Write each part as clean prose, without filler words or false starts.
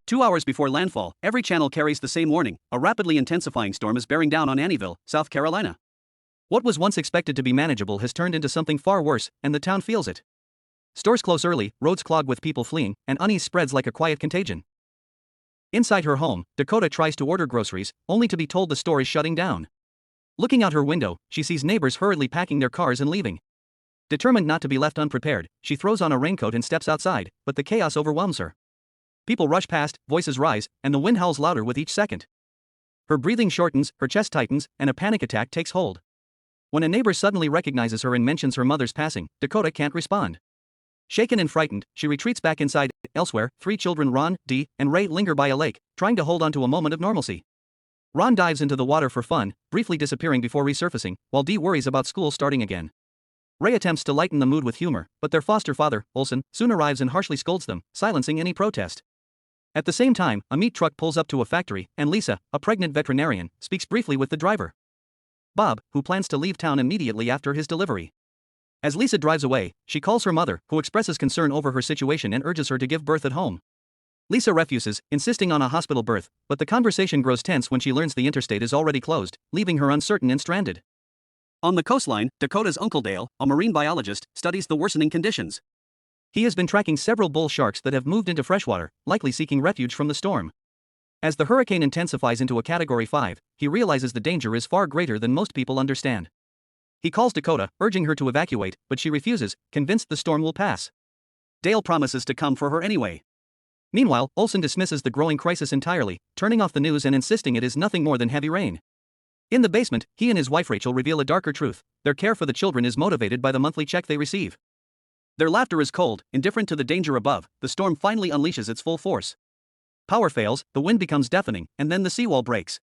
2 hours before landfall, every channel carries the same warning: a rapidly intensifying storm is bearing down on Annieville, South Carolina. What was once expected to be manageable has turned into something far worse, and the town feels it. Stores close early, roads clog with people fleeing, and unease spreads like a quiet contagion. Inside her home, Dakota tries to order groceries, only to be told the store is shutting down. Looking out her window, she sees neighbors hurriedly packing their cars and leaving. Determined not to be left unprepared, she throws on a raincoat and steps outside, but the chaos overwhelms her. People rush past, voices rise, and the wind howls louder with each second. Her breathing shortens, her chest tightens, and a panic attack takes hold. When a neighbor suddenly recognizes her and mentions her mother's passing, Dakota can't respond. Shaken and frightened, she retreats back inside. Elsewhere, 3 children Ron, Dee, and Ray linger by a lake, trying to hold on to a moment of normalcy. Ron dives into the water for fun, briefly disappearing before resurfacing, while Dee worries about school starting again. Ray attempts to lighten the mood with humor, but their foster father, Olson, soon arrives and harshly scolds them, silencing any protest. At the same time, a meat truck pulls up to a factory, and Lisa, a pregnant veterinarian, speaks briefly with the driver, Bob, who plans to leave town immediately after his delivery. As Lisa drives away, she calls her mother, who expresses concern over her situation and urges her to give birth at home. Lisa refuses, insisting on a hospital birth, but the conversation grows tense when she learns the interstate is already closed, leaving her uncertain and stranded. On the coastline, Dakota's Uncle Dale, a marine biologist, studies the worsening conditions. He has been tracking several bull sharks that have moved into freshwater, likely seeking refuge from the storm. As the hurricane intensifies into a Category 5, he realizes the danger is far greater than most people understand. He calls Dakota, urging her to evacuate, but she refuses, convinced the storm will pass. Dale promises to come for her anyway. Meanwhile, Olson dismisses the growing crisis entirely, turning off the news and insisting it is nothing more than heavy rain. In the basement, he and his wife Rachel reveal a darker truth: their care for the children is motivated by the monthly check they receive. Their laughter is cold, indifferent to the danger above. The storm finally unleashes its full force. Power fails, the wind becomes deafening, and then the seawall breaks.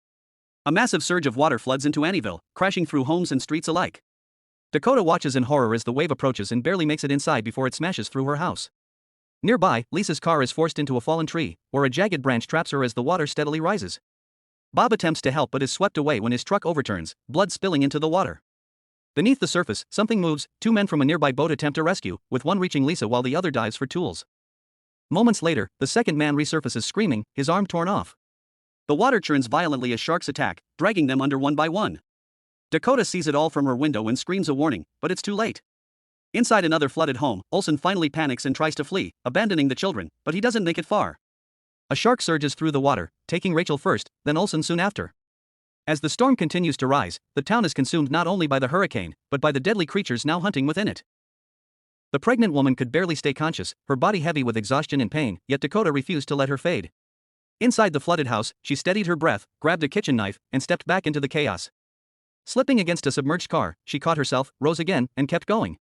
A massive surge of water floods into Annieville, crashing through homes and streets alike. Dakota watches in horror as the wave approaches and barely makes it inside before it smashes through her house. Nearby, Lisa's car is forced into a fallen tree, where a jagged branch traps her as the water steadily rises. Bob attempts to help but is swept away when his truck overturns, blood spilling into the water. Beneath the surface, something moves. 2 men from a nearby boat attempt a rescue, with one reaching Lisa while the other dives for tools. Moments later, the second man resurfaces screaming, his arm torn off. The water churns violently as sharks attack, dragging them under one by one. Dakota sees it all from her window and screams a warning, but it's too late. Inside another flooded home, Olson finally panics and tries to flee, abandoning the children, but he doesn't make it far. A shark surges through the water, taking Rachel first, then Olson soon after. As the storm continues to rise, the town is consumed not only by the hurricane, but by the deadly creatures now hunting within it. The pregnant woman could barely stay conscious, her body heavy with exhaustion and pain, yet Dakota refused to let her fade. Inside the flooded house, she steadied her breath, grabbed a kitchen knife, and stepped back into the chaos. Slipping against a submerged car, she caught herself, rose again, and kept going.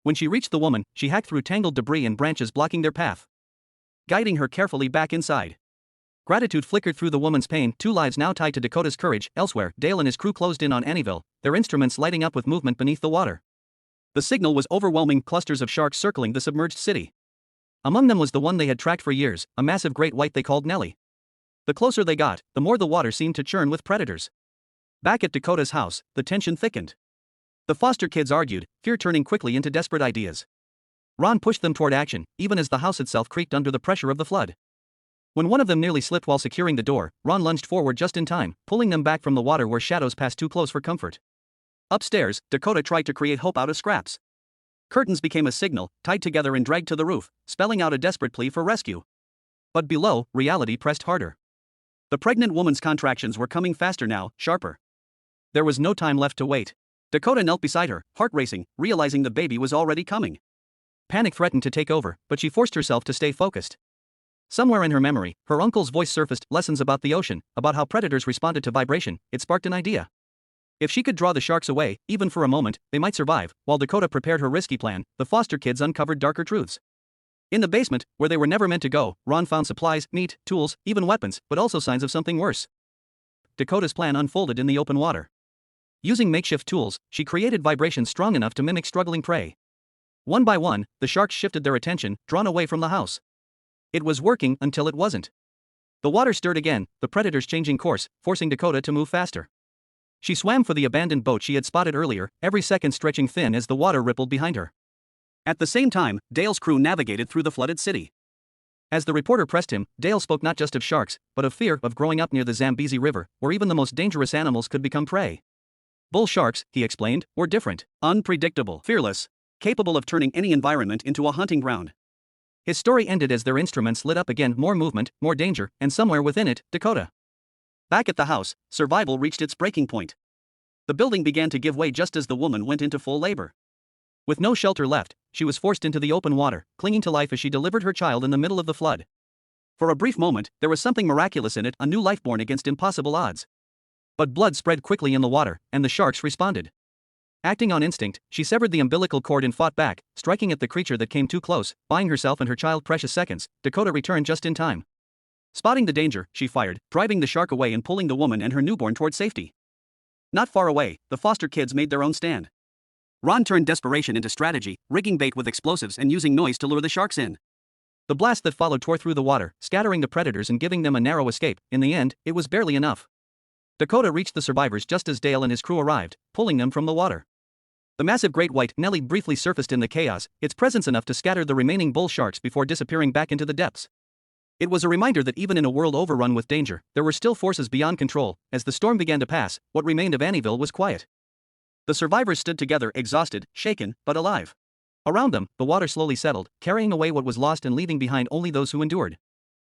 When she reached the woman, she hacked through tangled debris and branches blocking their path, guiding her carefully back inside. Gratitude flickered through the woman's pain. 2 lives now tied to Dakota's courage. Elsewhere, Dale and his crew closed in on Annieville, their instruments lighting up with movement beneath the water. The signal was overwhelming: clusters of sharks circling the submerged city. Among them was the one they had tracked for years, a massive great white they called Nellie. The closer they got, the more the water seemed to churn with predators. Back at Dakota's house, the tension thickened. The foster kids argued, fear turning quickly into desperate ideas. Ron pushed them toward action, even as the house itself creaked under the pressure of the flood. When one of them nearly slipped while securing the door, Ron lunged forward just in time, pulling them back from the water where shadows passed too close for comfort. Upstairs, Dakota tried to create hope out of scraps. Curtains became a signal, tied together and dragged to the roof, spelling out a desperate plea for rescue. But below, reality pressed harder. The pregnant woman's contractions were coming faster now, sharper. There was no time left to wait. Dakota knelt beside her, heart racing, realizing the baby was already coming. Panic threatened to take over, but she forced herself to stay focused. Somewhere in her memory, her uncle's voice surfaced, lessons about the ocean, about how predators responded to vibration. It sparked an idea. If she could draw the sharks away, even for a moment, they might survive. While Dakota prepared her risky plan, the foster kids uncovered darker truths. In the basement, where they were never meant to go, Ron found supplies, meat, tools, even weapons, but also signs of something worse. Dakota's plan unfolded in the open water. Using makeshift tools, she created vibrations strong enough to mimic struggling prey. One by one, the sharks shifted their attention, drawn away from the house. It was working until it wasn't. The water stirred again, the predators changing course, forcing Dakota to move faster. She swam for the abandoned boat she had spotted earlier, every second stretching thin as the water rippled behind her. At the same time, Dale's crew navigated through the flooded city. As the reporter pressed him, Dale spoke not just of sharks, but of fear of growing up near the Zambezi River, where even the most dangerous animals could become prey. Bull sharks, he explained, were different, unpredictable, fearless, capable of turning any environment into a hunting ground. His story ended as their instruments lit up again, more movement, more danger, and somewhere within it, Dakota. Back at the house, survival reached its breaking point. The building began to give way just as the woman went into full labor. With no shelter left, she was forced into the open water, clinging to life as she delivered her child in the middle of the flood. For a brief moment, there was something miraculous in it, a new life born against impossible odds. But blood spread quickly in the water, and the sharks responded. Acting on instinct, she severed the umbilical cord and fought back, striking at the creature that came too close, buying herself and her child precious seconds. Dakota returned just in time. Spotting the danger, she fired, driving the shark away and pulling the woman and her newborn toward safety. Not far away, the foster kids made their own stand. Ron turned desperation into strategy, rigging bait with explosives and using noise to lure the sharks in. The blast that followed tore through the water, scattering the predators and giving them a narrow escape. In the end, it was barely enough. Dakota reached the survivors just as Dale and his crew arrived, pulling them from the water. The massive great white Nellie briefly surfaced in the chaos, its presence enough to scatter the remaining bull sharks before disappearing back into the depths. It was a reminder that even in a world overrun with danger, there were still forces beyond control. As the storm began to pass, what remained of Annieville was quiet. The survivors stood together, exhausted, shaken, but alive. Around them, the water slowly settled, carrying away what was lost and leaving behind only those who endured.